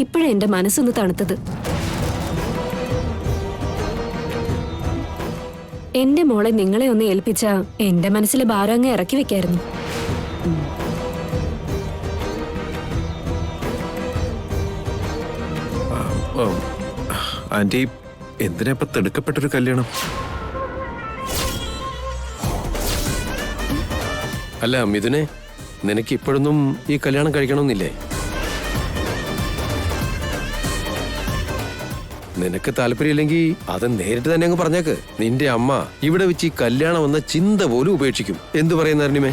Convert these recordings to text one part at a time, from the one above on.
ഇപ്പോഴാ എന്റെ മനസ്സൊന്ന് തണുത്തത്. എന്റെ മോളെ നിങ്ങളെ ഒന്ന് ഏൽപ്പിച്ച എന്റെ മനസ്സിലെ ഭാരം അങ്ങ് ഇറക്കി വെക്കായിരുന്നു. ആന്റി, എന്തിനാ ഇപ്പൊ തിടുക്കപ്പെട്ടൊരു കല്യാണം? അല്ല മിഥുനെ, നിനക്ക് ഇപ്പോഴൊന്നും ഈ കല്യാണം കഴിക്കണമെന്നില്ലേ? നിനക്ക് താല്പര്യമില്ലെങ്കിൽ അത് നേരിട്ട് തന്നെ അങ്ങ് പറഞ്ഞേക്ക്. നിന്റെ അമ്മ ഇവിടെ വെച്ച് ഈ കല്യാണം എന്ന ചിന്ത പോലും ഉപേക്ഷിക്കും. എന്തു പറയുന്ന അരുണിമേ?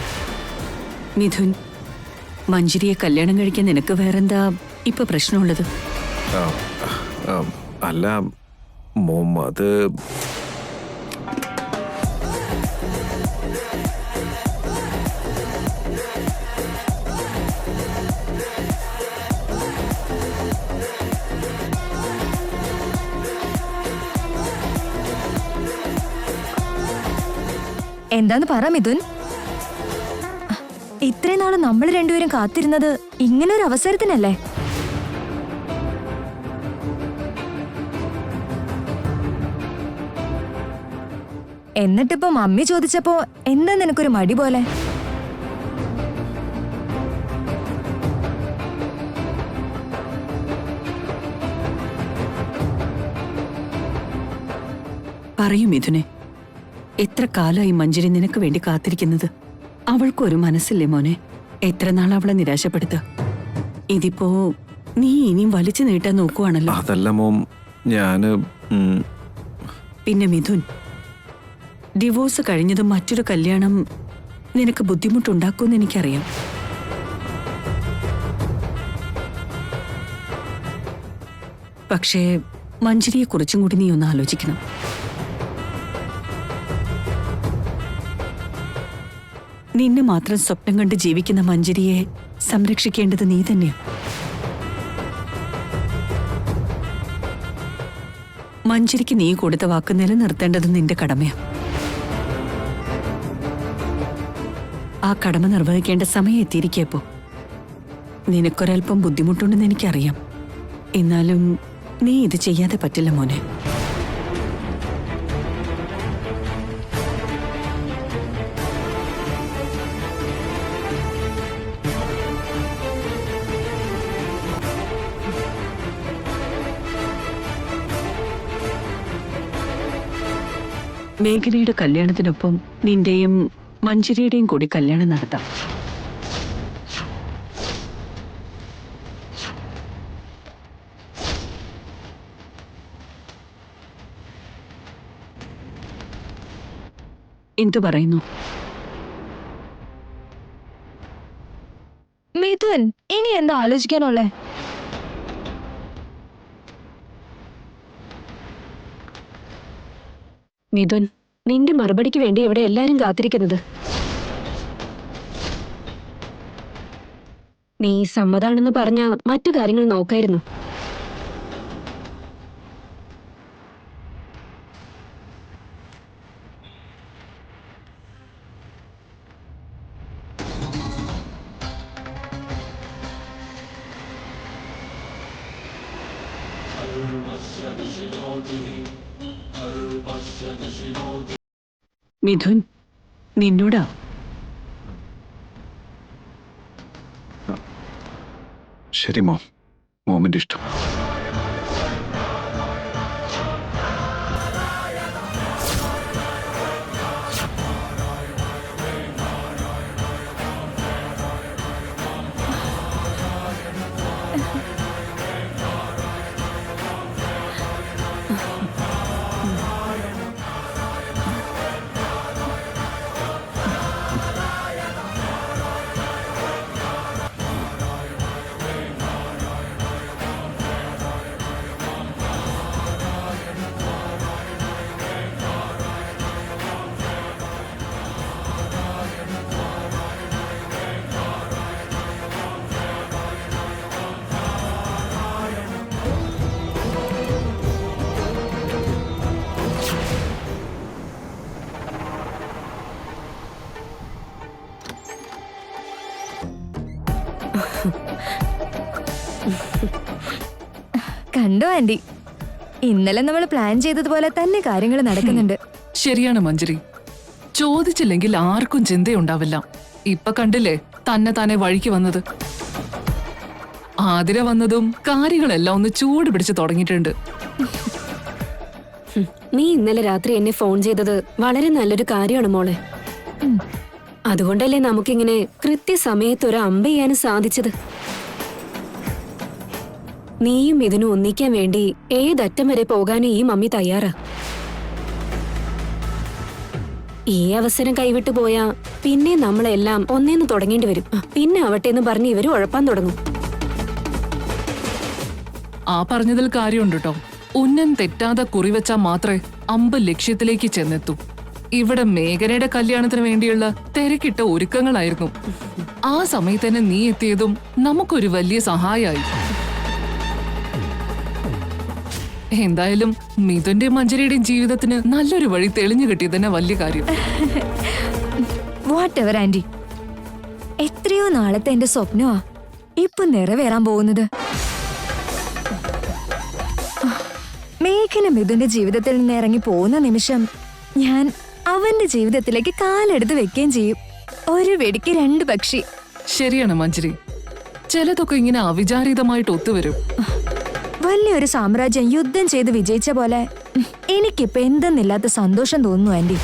മിഥുൻ, മഞ്ജരിയെ കല്യാണം കഴിക്കാൻ നിനക്ക് വേറെന്താ ഇപ്പൊ പ്രശ്നമുള്ളത്? അല്ല മോം, അത് എന്താന്ന് പറ മിഥുൻ. ഇത്രയും നാള് നമ്മൾ രണ്ടുപേരും കാത്തിരുന്നത് ഇങ്ങനൊരു അവസരത്തിനല്ലേ? എന്നിട്ടിപ്പോ മമ്മി ചോദിച്ചപ്പോ എന്താ നിനക്കൊരു മടി പോലെ? പറയൂ മിഥുനെ, എത്ര കാലമായി മഞ്ജരി നിനക്ക് വേണ്ടി കാത്തിരിക്കുന്നത്? അവൾക്കൊരു മനസ്സില്ലേ മോനെ? എത്ര നാൾ അവളെ നിരാശപ്പെടുത്തുക? ഇതിപ്പോ നീ ഇനിയും വലിച്ചു നീട്ടാൻ നോക്കുവാണല്ലോ. അതല്ല മോം, ഞാന് പിന്നെ മിഥുൻ, ഡിവോഴ്സ് കഴിഞ്ഞതും മറ്റൊരു കല്യാണം നിനക്ക് ബുദ്ധിമുട്ടുണ്ടാക്കുമെന്ന് എനിക്കറിയാം. പക്ഷേ മഞ്ജരിയെ കുറിച്ചും കൂടി നീ ഒന്ന് ആലോചിക്കണം. നിന്നെ മാത്രം സ്വപ്നം കണ്ട് ജീവിക്കുന്ന മഞ്ജരിയെ സംരക്ഷിക്കേണ്ടത് നീ തന്നെയാണ്. മഞ്ജരിക്ക് നീ കൊടുത്ത വാക്ക് നിലനിർത്തേണ്ടത് നിന്റെ കടമയാണ്. ആ കടമ നിർവഹിക്കേണ്ട സമയം എത്തിയിരിക്കപ്പോ. നിനക്കൊരൽപ്പം ബുദ്ധിമുട്ടുണ്ടെന്ന് എനിക്കറിയാം. എന്നാലും നീ ഇത് ചെയ്യാതെ പറ്റില്ല മോനെ. മേഘനയുടെ കല്യാണത്തിനൊപ്പം നിന്റെയും മഞ്ജരിയുടെയും കൂടി കല്യാണം നടത്താം. എന്തു പറയുന്നു മിഥുൻ? ഇനി എന്താ ആലോചിക്കാനുള്ളേ? മിഥുൻ, നിന്റെ മറുപടിക്ക് വേണ്ടി ഇവിടെ എല്ലാരും കാത്തിരിക്കുന്നത്. നീ സമ്മതാണെന്ന് പറഞ്ഞ മറ്റു കാര്യങ്ങൾ നോക്കായിരുന്നു. മിഥുൻ, നിന്നോടാ. ശരി മോം, മോമിന്റെ ഇഷ്ടം. കണ്ടോ ആന്റി, ഇന്നലെ നമ്മൾ പ്ലാൻ ചെയ്തതുപോലെ തന്നെ കാര്യങ്ങൾ നടക്കുന്നുണ്ട്. ശരിയാണ് മഞ്ജരി. ചോദിച്ചില്ലെങ്കിൽ ആർക്കും ചിന്തയുണ്ടാവില്ല. ഇപ്പൊ കണ്ടില്ലേ തന്നെ താനെ വഴിക്ക് വന്നത്. ആതിര വന്നതും കാര്യങ്ങളെല്ലാം ഒന്ന് ചൂട് പിടിച്ച് തുടങ്ങിയിട്ടുണ്ട്. നീ ഇന്നലെ രാത്രി എന്നെ ഫോൺ ചെയ്തത് വളരെ നല്ലൊരു കാര്യമാണ് മോളെ. അതുകൊണ്ടല്ലേ നമുക്കിങ്ങനെ കൃത്യസമയത്ത് ഒരു അമ്പ ചെയ്യാനും സാധിച്ചത്. നീയും ഇതിനും ഒന്നിക്കാൻ വേണ്ടി ഏതറ്റം വരെ പോകാനും ഈ മമ്മി തയ്യാറാ. ഈ അവസരം കൈവിട്ടു പോയാ പിന്നെ നമ്മളെല്ലാം ഒന്നേന്ന് തുടങ്ങേണ്ടി വരും. പിന്നെ ആവട്ടെ എന്ന് പറഞ്ഞ് ഇവര് ഉഴപ്പാൻ തുടങ്ങും. ആ പറഞ്ഞതിൽ കാര്യമുണ്ട് കേട്ടോ. ഉന്നം തെറ്റാതെ കുറിവെച്ചാ മാത്രമേ അമ്പ് ലക്ഷ്യത്തിലേക്ക് ചെന്നെത്തൂ. ഇവിടെ മേഘനയുടെ കല്യാണത്തിന് വേണ്ടിയുള്ള തിരക്കിട്ട ഒരുക്കങ്ങളായിരുന്നു. ആ സമയത്ത് തന്നെ നീ എത്തിയതും നമുക്കൊരു വലിയ സഹായമായി. എന്തായാലും മിഥുന്റെയും മഞ്ജരിയുടെയും ജീവിതത്തിന് നല്ലൊരു വഴി തെളിഞ്ഞു കിട്ടിയത് തന്നെ വലിയ കാര്യം. വാട്ട് എവർ ആന്റി, എത്രയോ നാളത്തെ എന്റെ സ്വപ്നമാ ഇപ്പൊ നിറവേറാൻ പോകുന്നത്. മേഘന മിഥുന്റെ ജീവിതത്തിൽ നിന്ന് ഇറങ്ങി പോകുന്ന നിമിഷം ഞാൻ അവന്റെ ജീവിതത്തിലേക്ക് കാലെടുത്ത് വെക്കുകയും ചെയ്യും. ഒരു വെടിക്ക് രണ്ട് പക്ഷി. ശരിയാണ് മഞ്ജരി, ചിലതൊക്കെ ഇങ്ങനെ അവിചാരിതമായിട്ട് ഒത്തുവരും. വലിയൊരു സാമ്രാജ്യം യുദ്ധം ചെയ്ത് വിജയിച്ച പോലെ എനിക്കിപ്പോ എന്തെന്നില്ലാത്ത സന്തോഷം തോന്നുന്നു ആന്റി.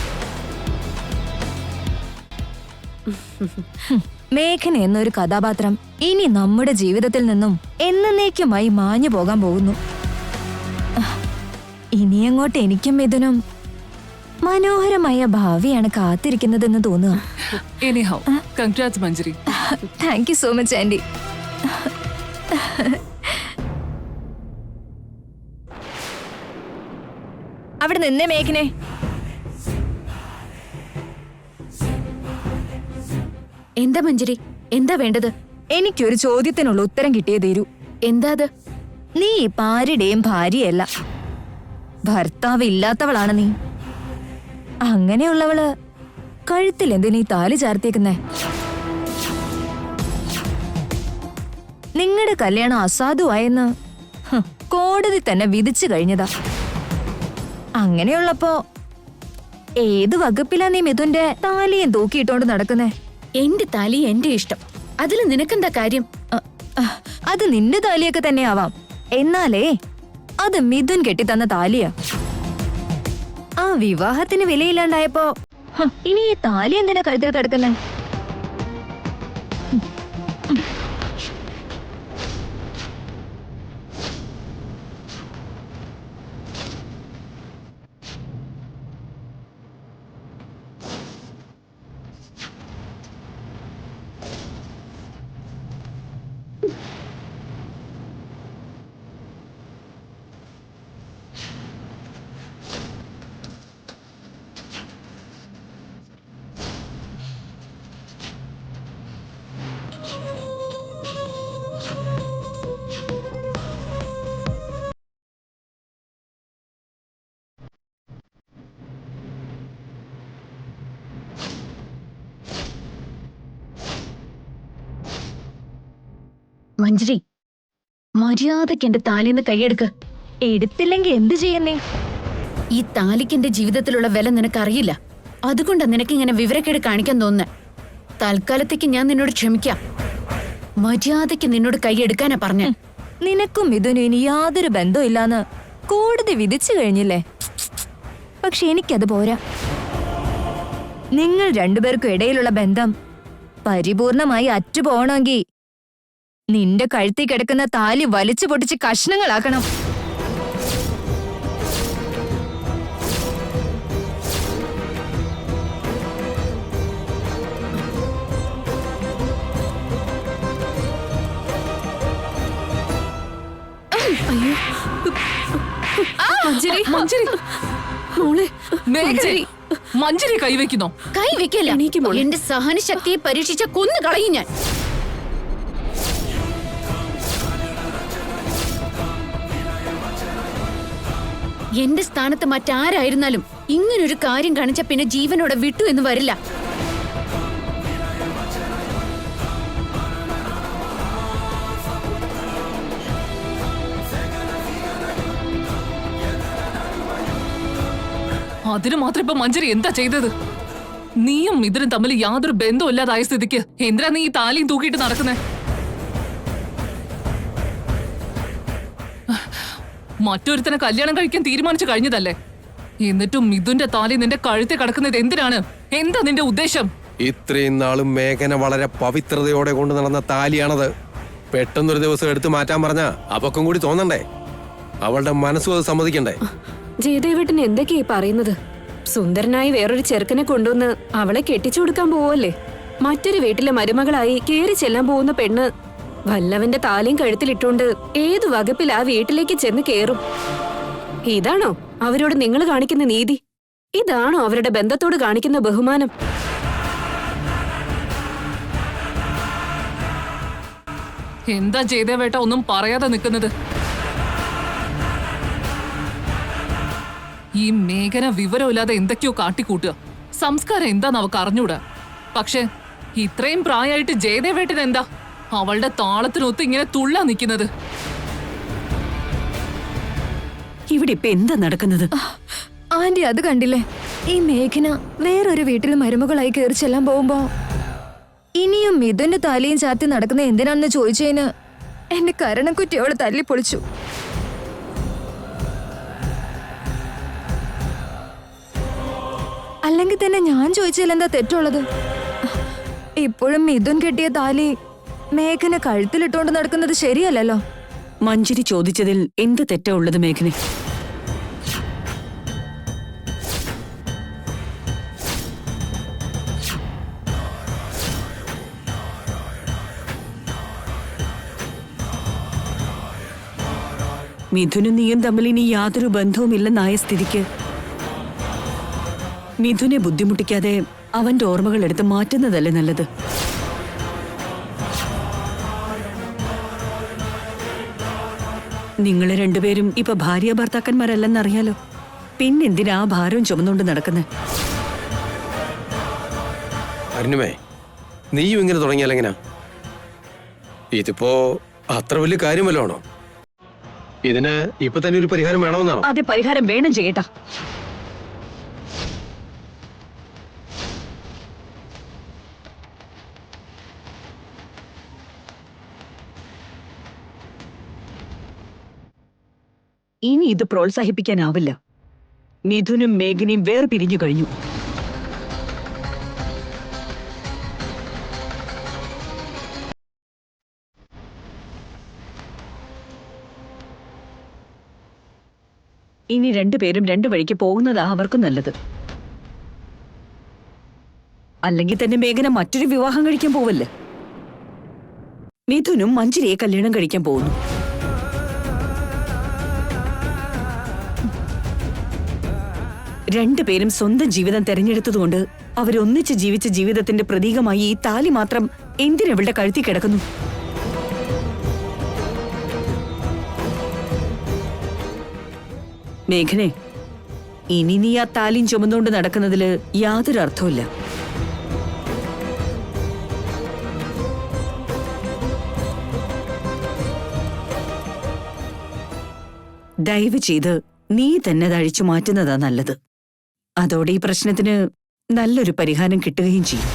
മേഘന എന്നൊരു കഥാപാത്രം ഇനി നമ്മുടെ ജീവിതത്തിൽ നിന്നും എന്നേക്കുമായി മാഞ്ഞു പോകാൻ പോകുന്നു. ഇനിയങ്ങോട്ട് എനിക്കും മിഥുനും മനോഹരമായ ഭാവിയാണ് കാത്തിരിക്കുന്നതെന്ന് തോന്നുക. Anyhow congrats Manjari. Thank you so much aunty. അവിടെ നിന്നേ മേഘനെ. എന്താ മഞ്ജരി, എന്താ വേണ്ടത്? എനിക്കൊരു ചോദ്യത്തിനുള്ള ഉത്തരം കിട്ടിയേ തീരൂ. എന്താ അത്? നീ ഇപ്പൊ ആരുടെയും ഭാര്യയല്ല, ഭർത്താവ് ഇല്ലാത്തവളാണ് നീ. അങ്ങനെയുള്ളവള് കഴുത്തിൽ എന്തിനീ താലി ചാർത്തിയേക്കുന്നേ? നിങ്ങളുടെ കല്യാണം അസാധുവായെന്ന് കോടതി തന്നെ വിധിച്ചു കഴിഞ്ഞതാ. അങ്ങനെയുള്ളപ്പോ ഏത് വകുപ്പിലാ നീ മിഥുന്റെ താലിയും തൂക്കിയിട്ടോണ്ട് നടക്കുന്നേ? എന്റെ താലി എന്റെ ഇഷ്ടം, അതിൽ നിനക്കെന്താ കാര്യം? അത് നിന്റെ താലിയൊക്കെ തന്നെ ആവാം, എന്നാലേ അത് മിഥുൻ കെട്ടിത്തന്ന താലിയാ. ആ വിവാഹത്തിന് വിലയില്ലാണ്ടായപ്പോ ഇനി ഈ താലി എന്തിനാ കഴുത്തിൽ കിടക്കുന്നേ? മഞ്ജരി, മര്യാദക്ക് എന്റെ താലിന്ന് കൈയെടുക്ക്. എടുത്തില്ലെങ്കിൽ എന്ത് ചെയ്യുന്നേ? ഈ താലിക്ക് എന്റെ ജീവിതത്തിലുള്ള വില നിനക്കറിയില്ല. അതുകൊണ്ടാ നിനക്കിങ്ങനെ വിവരക്കേട് കാണിക്കാൻ തോന്നുന്നേ. തൽക്കാലത്തേക്ക് ഞാൻ നിന്നോട് ക്ഷമിക്കാം. മര്യാദക്ക് നിന്നോട് കൈയെടുക്കാനാ പറഞ്ഞേ. നിനക്കും മിഥുനും ഇനി യാതൊരു ബന്ധവും ഇല്ലാന്ന് കോടതി വിധിച്ചു കഴിഞ്ഞില്ലേ? പക്ഷെ എനിക്കത് പോരാ. നിങ്ങൾ രണ്ടുപേർക്കും ഇടയിലുള്ള ബന്ധം പരിപൂർണമായി അറ്റുപോകണമെങ്കിൽ നിന്റെ കഴുത്തിൽ കിടക്കുന്ന താലി വലിച്ചു പൊട്ടിച്ച് കഷ്ണങ്ങളാക്കണം. മഞ്ജരി മഞ്ജരി മോളെ, മേഘന, മഞ്ജരി കൈവയ്ക്കുന്നോ? കൈ വെക്കല്ല. എന്റെ സഹനശക്തിയെ പരീക്ഷിച്ച കൊന്നു കളയും ഞാൻ. എന്റെ സ്ഥാനത്ത് മറ്റാരായിരുന്നാലും ഇങ്ങനൊരു കാര്യം കാണിച്ച പിന്നെ ജീവനോടെ വിട്ടു എന്ന് വരില്ല. അതിന് മാത്രം ഇപ്പൊ മഞ്ജരി എന്താ ചെയ്തത്? നീയും ഇതിനും തമ്മിൽ യാതൊരു ബന്ധമില്ലാതായ സ്ഥിതിക്ക് എന്തിനാ നീ ഈ താലിയും തൂക്കിയിട്ട് നടക്കുന്നേ? മറ്റൊരുത്തനെ കല്യാണം കഴിക്കാൻ തീരുമാനിച്ചു കഴിഞ്ഞതല്ലേ? എന്നിട്ടും മിഥുന്റെ താലി നിന്റെ കഴുത്തെ കിടക്കുന്നത് എന്തിനാണ്? എന്താ നിന്റെ ഉദ്ദേശം? ഇത്രയും നാളും മേഘന വളരെ പവിത്രതയോടെ കൊണ്ട് നടന്ന താലിയാണത്. പെട്ടെന്നൊരു ദിവസം എടുത്തു മാറ്റാൻ പറഞ്ഞ അവക്കും കൂടി തോന്നണ്ടേ? അവളുടെ മനസ്സും അത് സമ്മതിക്കണ്ടേ? ജയദേവേട്ടൻ എന്തൊക്കെയാ പറയുന്നത്? സുന്ദരനായി വേറൊരു ചെറുക്കനെ കൊണ്ടുവന്ന് അവളെ കെട്ടിച്ചു കൊടുക്കാൻ പോവല്ലേ? മറ്റൊരു വീട്ടിലെ മരുമകളായി കേറി ചെല്ലാൻ പോകുന്ന പെണ്ണ് വല്ലവന്റെ താലിയും കഴുത്തിലിട്ടുകൊണ്ട് ഏതു വകുപ്പിൽ ആ വീട്ടിലേക്ക് ചെന്ന് കേറും? ഇതാണോ അവരോട് നിങ്ങൾ കാണിക്കുന്ന നീതി? ഇതാണോ അവരുടെ ബന്ധത്തോട് കാണിക്കുന്ന ബഹുമാനം? എന്താ ജയദേവേട്ട ഒന്നും പറയാതെ നിൽക്കുന്നത്? ഈ മേഘന വിവരമില്ലാതെ എന്തൊക്കെയോ കാട്ടിക്കൂട്ടുക. സംസ്കാരം എന്താന്ന് അവക്ക് അറിഞ്ഞൂടാ. പക്ഷെ ഇത്രയും പ്രായമായിട്ട് ജയദേവേട്ടൻ എന്താ അവളുടെ താളത്തിനൊത്ത് ഇങ്ങനെ തുള്ളാ നിൽക്കുന്നത്? ഇവിടെ ഇപ്പൊ എന്താ നടക്കുന്നത്? ആന്റി അത് കണ്ടില്ലേ? ഈ മേഘന വേറൊരു വീട്ടിൽ മരുമകളായി കയറി ചെല്ലാൻ പോകുമ്പോ ഇനിയും മിഥുന്റെ താലിയും ചാത്തി നടക്കുന്ന എന്തിനാണെന്ന് ചോദിച്ചതിന് എന്റെ കരണക്കുറ്റി അവള് തല്ലിപ്പൊളിച്ചു. അല്ലെങ്കിൽ തന്നെ ഞാൻ ചോദിച്ചാൽ എന്താ തെറ്റുള്ളത്? ഇപ്പോഴും മിഥുൻ കെട്ടിയ താലി മേഘന കഴുത്തിലിട്ടുകൊണ്ട് നടക്കുന്നത് ശരിയല്ലല്ലോ. മഞ്ജരി ചോദിച്ചതിൽ എന്ത് തെറ്റാ ഉള്ളത് മേഘനെ? മിഥുനും നീയും തമ്മിൽ ഇനി യാതൊരു ബന്ധവുമില്ലെന്നായ സ്ഥിതിക്ക് മിഥുനെ ബുദ്ധിമുട്ടിക്കാതെ അവന്റെ ഓർമ്മകൾ എടുത്ത് മാറ്റുന്നതല്ലേ നല്ലത്? നിങ്ങളെ രണ്ടുപേരും ഇപ്പൊ ഭാര്യ ഭർത്താക്കന്മാരല്ലെന്നറിയാലോ. പിന്നെന്തിനാ ആ ഭാരവും ചുമന്നുകൊണ്ട് നടക്കുന്നത്? അരുണിമേ, നീയും ഇങ്ങനെ തുടങ്ങിയാലെങ്ങനാ? ഇതിപ്പോ അത്ര വലിയ കാര്യമല്ലോ. ഇതിന് ഇപ്പൊ തന്നെ ഒരു പരിഹാരം വേണമെന്നാണോ? അതെ, പരിഹാരം വേണം ചെയ്യട്ടാ. ഇനി ഇത് പ്രോത്സാഹിപ്പിക്കാനാവില്ല. മിഥുനും മേഘനയും വേർപിരിഞ്ഞു കഴിഞ്ഞു. ഇനി രണ്ടുപേരും രണ്ടു വഴിക്ക് പോകുന്നതാ അവർക്കും നല്ലത്. അല്ലെങ്കിൽ തന്നെ മേഘന മറ്റൊരു വിവാഹം കഴിക്കാൻ പോവല്ലേ? മിഥുനും മഞ്ജരിയെ കല്യാണം കഴിക്കാൻ പോകുന്നു. രണ്ടുപേരും സ്വന്തം ജീവിതം തെരഞ്ഞെടുത്തതുകൊണ്ട് അവരൊന്നിച്ച് ജീവിച്ച ജീവിതത്തിന്റെ പ്രതീകമായി ഈ താലി മാത്രം എന്തിനവളുടെ കഴുത്തി കിടക്കുന്നു? മേഘനെ, ഇനി നീ ആ താലിയും ചുമന്നുകൊണ്ട് നടക്കുന്നതില് യാതൊരു അർത്ഥമില്ല. ദയവ് ചെയ്ത് നീ തന്നെ അത് അഴിച്ചു മാറ്റുന്നതാ നല്ലത്. അതോടെ ഈ പ്രശ്നത്തിന് നല്ലൊരു പരിഹാരം കിട്ടുകയും ചെയ്യും.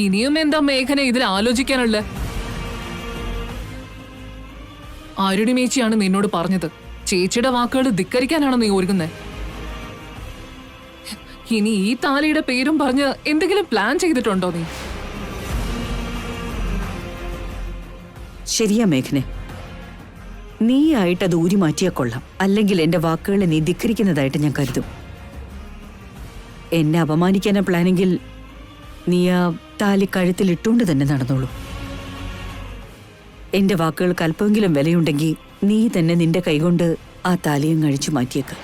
ഇനിയും എന്താ മേഘന ഇതിൽ ആലോചിക്കാനുള്ള? അരുണിമേച്ചിയാണ് നിന്നോട് പറഞ്ഞത്. ചേച്ചിയുടെ വാക്കുകൾ ധിക്കരിക്കാനാണോ നീ ഒരുങ്ങുന്നത്? ഇനി ഈ താലിയുടെ പേരും പറഞ്ഞ് എന്തെങ്കിലും പ്ലാൻ ചെയ്തിട്ടുണ്ടോ നീ? ശരിയാ മേഘനെ, നീയായിട്ട് അത് ഊരി മാറ്റിയാ കൊള്ളാം. അല്ലെങ്കിൽ എന്റെ വാക്കുകളെ നീ ധിക്കരിക്കുന്നതായിട്ട് ഞാൻ കരുതും. എന്നെ അപമാനിക്കാനാ പ്ലാനെങ്കിൽ നീ ആ താലി കഴുത്തിൽ ഇട്ടുകൊണ്ട് തന്നെ നടന്നോളൂ. എന്റെ വാക്കുകൾക്ക് അല്പമെങ്കിലും വിലയുണ്ടെങ്കിൽ നീ തന്നെ നിന്റെ കൈകൊണ്ട് ആ താലിയും കഴിച്ചു മാറ്റിയേക്ക്.